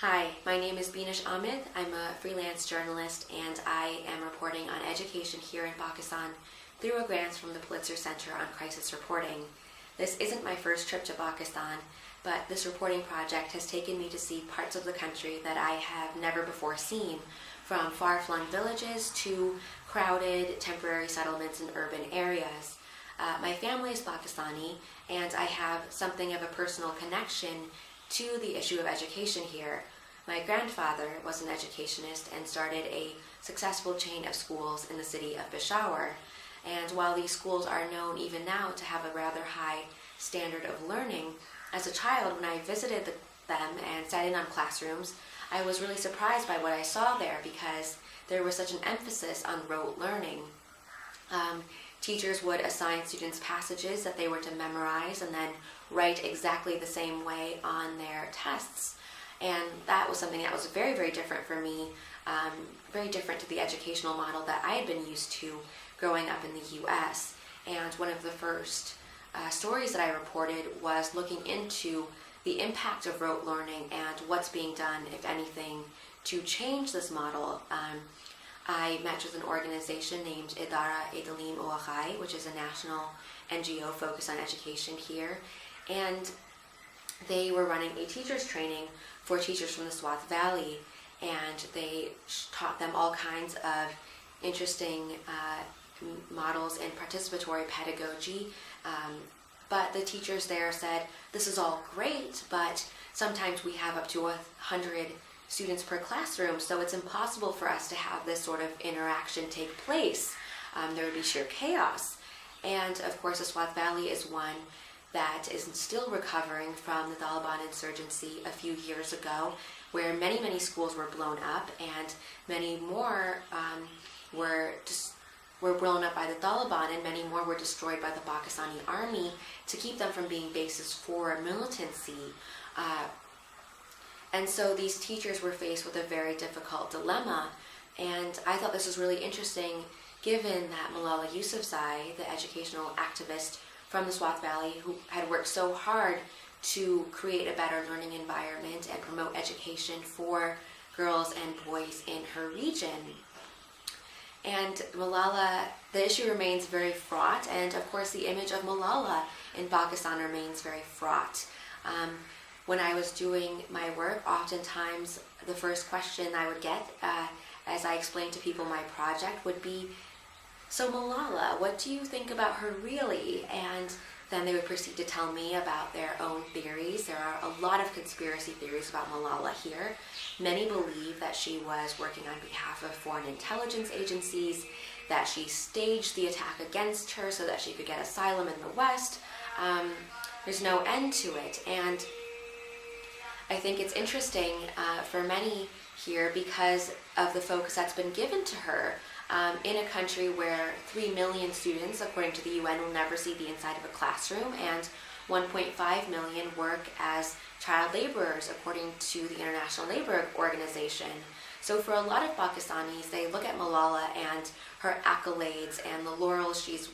Hi, my name is Beenish Ahmed. I'm a freelance journalist and I am reporting on education here in Pakistan through a grant from the Pulitzer Center on Crisis Reporting. This isn't my first trip to Pakistan, but this reporting project has taken me to see parts of the country that I have never before seen, from far-flung villages to crowded temporary settlements in urban areas. My family is Pakistani, and I have something of a personal connection to the issue of education here. My grandfather was an educationist and started a successful chain of schools in the city of Peshawar. And while these schools are known even now to have a rather high standard of learning, as a child, when I visited them and sat in on classrooms, I was really surprised by what I saw there because there was such an emphasis on rote learning. Teachers would assign students passages that they were to memorize and then write exactly the same way on their tests. And that was something that was very, very different for me, very different to the educational model that I had been used to growing up in the U.S. And one of the first stories that I reported was looking into the impact of rote learning and what's being done, if anything, to change this model. I met with an organization named Idara Edalim Oaxai, which is a national NGO focused on education here, and they were running a teacher's training for teachers from the Swat Valley, and they taught them all kinds of interesting models in participatory pedagogy. But the teachers there said, this is all great, but sometimes we have up to 100 students per classroom, so it's impossible for us to have this sort of interaction take place. There would be sheer chaos. And of course, the Swat Valley is one that is still recovering from the Taliban insurgency a few years ago, where many, many schools were blown up and many more were blown up by the Taliban, and many more were destroyed by the Pakistani army to keep them from being bases for militancy. And so these teachers were faced with a very difficult dilemma, and I thought this was really interesting given that Malala Yousafzai, the educational activist from the Swat Valley, who had worked so hard to create a better learning environment and promote education for girls and boys in her region. And Malala, the issue remains very fraught, and of course the image of Malala in Pakistan remains very fraught. When I was doing my work, oftentimes the first question I would get as I explained to people my project would be, so Malala, what do you think about her really? And then they would proceed to tell me about their own theories. There are a lot of conspiracy theories about Malala here. Many believe that she was working on behalf of foreign intelligence agencies, that she staged the attack against her so that she could get asylum in the West. There's no end to it. And I think it's interesting for many here because of the focus that's been given to her in a country where 3 million students, according to the UN, will never see the inside of a classroom, and 1.5 million work as child laborers, according to the International Labour Organization. So for a lot of Pakistanis, they look at Malala and her accolades and the laurels she's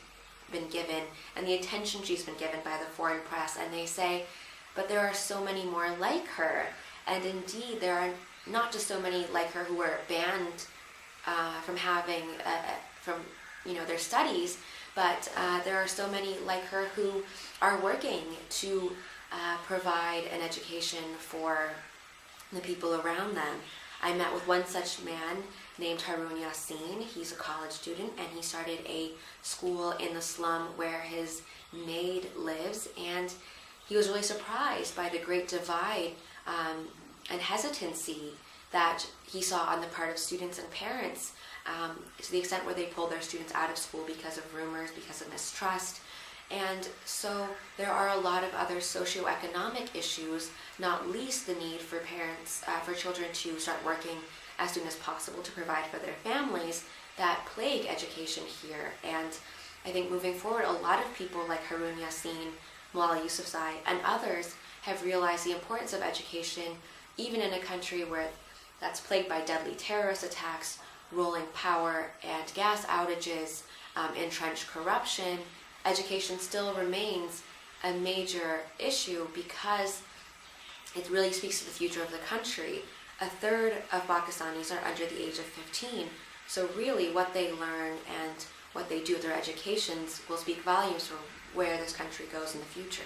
been given and the attention she's been given by the foreign press, and they say, but there are so many more like her. And indeed, there are not just so many like her who were banned from having their studies, but there are so many like her who are working to provide an education for the people around them. I met with one such man named Harun Yassin. He's a college student, and he started a school in the slum where his maid lives, and he was really surprised by the great divide and hesitancy that he saw on the part of students and parents, to the extent where they pulled their students out of school because of rumors, because of mistrust. And so there are a lot of other socioeconomic issues, not least the need for parents, for children to start working as soon as possible to provide for their families, that plague education here. And I think moving forward, a lot of people like Harun Yassin, Malala Yousafzai, and others have realized the importance of education, even in a country that's plagued by deadly terrorist attacks, rolling power and gas outages, entrenched corruption. Education still remains a major issue because it really speaks to the future of the country. A third of Pakistanis are under the age of 15, so really what they learn and what they do with their educations will speak volumes for where this country goes in the future.